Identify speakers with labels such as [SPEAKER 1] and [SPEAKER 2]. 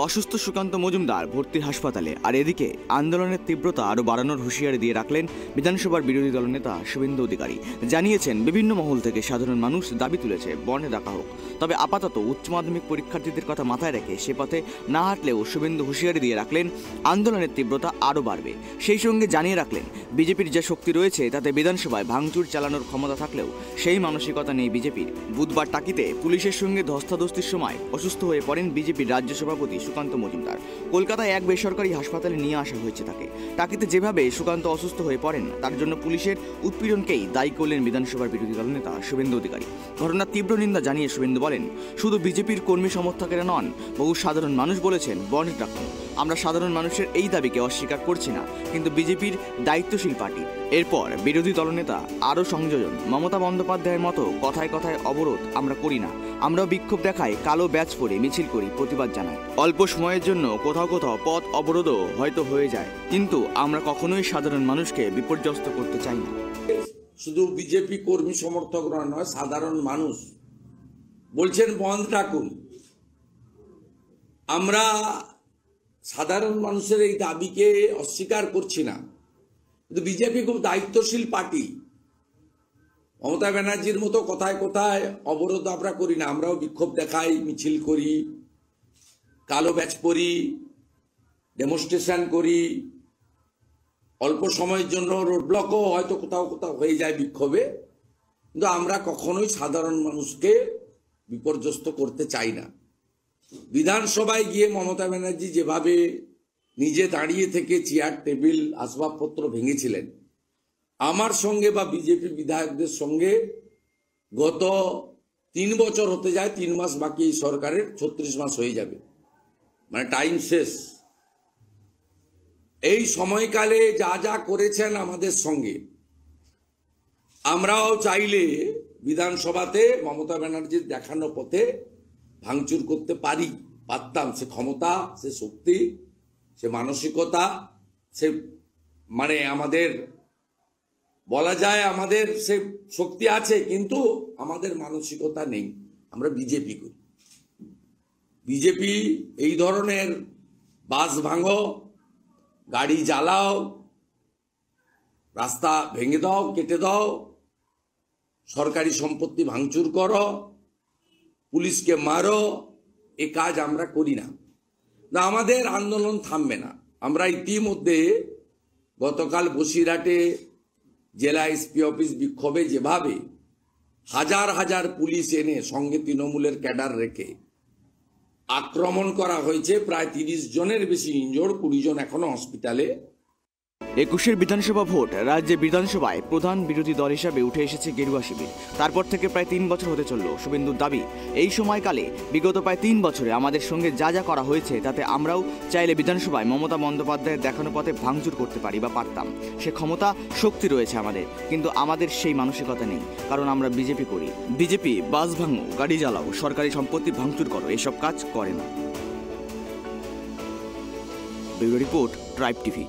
[SPEAKER 1] অসুস্থ সুকান্ত মজুমদার ভর্তি হাসপাতালে, আর এদিকে আন্দোলনের তীব্রতা আরও বাড়ানোর হুঁশিয়ারি দিয়ে রাখলেন বিধানসভার বিরোধী দলনেতা শুভেন্দু অধিকারী। জানিয়েছেন বিভিন্ন মহল থেকে সাধারণ মানুষ দাবি তুলেছে বন্ধে ডাকা হোক, তবে আপাতত উচ্চ মাধ্যমিক পরীক্ষার্থীদের কথা মাথায় রেখে সে পথে না হাঁটলেও শুভেন্দু হুঁশিয়ারি দিয়ে রাখলেন আন্দোলনের তীব্রতা আরও বাড়বে। সেই সঙ্গে জানিয়ে রাখলেন বিজেপির যে শক্তি রয়েছে তাতে বিধানসভায় ভাঙচুর চালানোর ক্ষমতা থাকলেও সেই মানসিকতা নেই বিজেপির। বুধবার টাকিতে পুলিশের সঙ্গে ধস্তাধস্তির সময় অসুস্থ হয়ে পড়েন বিজেপির রাজ্য সভাপতি সুকান্ত মজুমদার। কলকাতায় এক বেসরকারি হাসপাতালে নিয়ে আসা হয়েছে তাকে। টাকিতে যেভাবে সুকান্ত অসুস্থ হয়ে পড়েন তার জন্য পুলিশের উৎপীড়নকেই দায়ী করলেন বিধানসভার বিরোধী দলনেতা শুভেন্দু অধিকারী। ঘটনার তীব্র নিন্দা জানিয়ে শুভেন্দু বলেন, শুধু বিজেপির কর্মী সমর্থকেরা নন, বহু সাধারণ মানুষ বলেছেন বন্ধ ডাকুন। আমরা সাধারণ মানুষের এই দাবিকে অস্বীকার করছি না, কিন্তু বিজেপির দায়িত্বশীল পার্টি। এরপর বিরোধী দলনেতা আরও সংযোজন, মমতা বন্দ্যোপাধ্যায়ের মতো কথায় কথায় অবরোধ আমরা করি না, আমরাও বিক্ষোভ দেখাই, কালো ব্যাচ পরে মিছিল করি, প্রতিবাদ জানাই। অল্প সময়ের জন্য কোথাও কোথাও পথ অবরোধও হয়তো হয়ে যায়, কিন্তু আমরা কখনোই সাধারণ মানুষকে বিপর্যস্ত করতে চাই না।
[SPEAKER 2] শুধু বিজেপি কর্মী সমর্থকরা নয়, সাধারণ মানুষ বলছেন বন্ধ রাখুন। আমরা সাধারণ মানুষের এই দাবিকে অস্বীকার করছি না, কিন্তু বিজেপি খুব দায়িত্বশীল পার্টি। মমতা ব্যানার্জির মতো কোথায় কোথায় অবরোধ আমরা করি না, আমরাও বিক্ষোভ দেখাই, মিছিল করি, কালো ব্যাচ পরি, ডেমনস্ট্রেশন করি। অল্প সময়ের জন্য রোড ব্লকও হয়তো কোথাও কোথাও হয়ে যায় বিক্ষোভে, কিন্তু আমরা কখনোই সাধারণ মানুষকে বিপর্যস্ত করতে চাই না। বিধানসভায় গিয়ে মমতা ব্যানার্জি যেভাবে নিজে দাঁড়িয়ে থেকে চেয়ার টেবিল আসবাবপত্র ভেঙেছিলেন, আমার সঙ্গে বা বিজেপি বিধায়কদের সঙ্গে গত 3 বছর হতে যায়, 3 মাস বাকি এই সরকারের, 36 মাস হয়ে যাবে, মানে টাইম শেষ। এই সময়কালে যা যা করেছেন আমাদের সঙ্গে, আমরাও চাইলে বিধানসভাতে মমতা ব্যানার্জির দেখানো পথে ভাঙচুর করতে পারতাম। সে ক্ষমতা, সে শক্তি, সে মানসিকতা, সে মানে আমাদের বলা যায় আমাদের সে শক্তি আছে, কিন্তু আমাদের মানসিকতা নেই। আমরা বিজেপি করি। বিজেপি এই ধরনের বাস ভাঙো, গাড়ি জ্বালাও, রাস্তা ভেঙে দাও, কেটে দাও, সরকারি সম্পত্তি ভাঙচুর করো, পুলিশকে মারো, এ কাজ আমরা করি না। আমাদের আন্দোলন থামবে না। আমরা ইতিমধ্যে গতকাল বসিরহাটে জেলা এসপি অফিস বিক্ষোভে যেভাবে হাজার হাজার পুলিশ এনে সঙ্গে তৃণমূলের ক্যাডার রেখে আক্রমণ করা হয়েছে, প্রায় 30 জনের বেশি ইনজোর্ড, 20 জন এখনো হসপিটালে।
[SPEAKER 1] 21 বিধানসভা ভোট, রাজ্যে বিধানসভায় প্রধান বিরোধী দল হিসাবে উঠে এসেছে গেরুয়া শিবির। তারপর থেকে প্রায় 3 বছর হতে চলল। শুভেন্দুর দাবি, এই সময়কালে বিগত প্রায় 3 বছরে আমাদের সঙ্গে যা যা করা হয়েছে তাতে আমরাও চাইলে বিধানসভায় মমতা বন্দ্যোপাধ্যায়ের দেখানো পথে ভাঙচুর করতে পারি বা পারতাম। সে ক্ষমতা, শক্তি রয়েছে আমাদের, কিন্তু আমাদের সেই মানসিকতা নেই, কারণ আমরা বিজেপি করি। বিজেপি বাস ভাঙো, গাড়ি জ্বালাও, সরকারি সম্পত্তি ভাঙচুর করো, এসব কাজ করে না। Bureau report, tribe TV.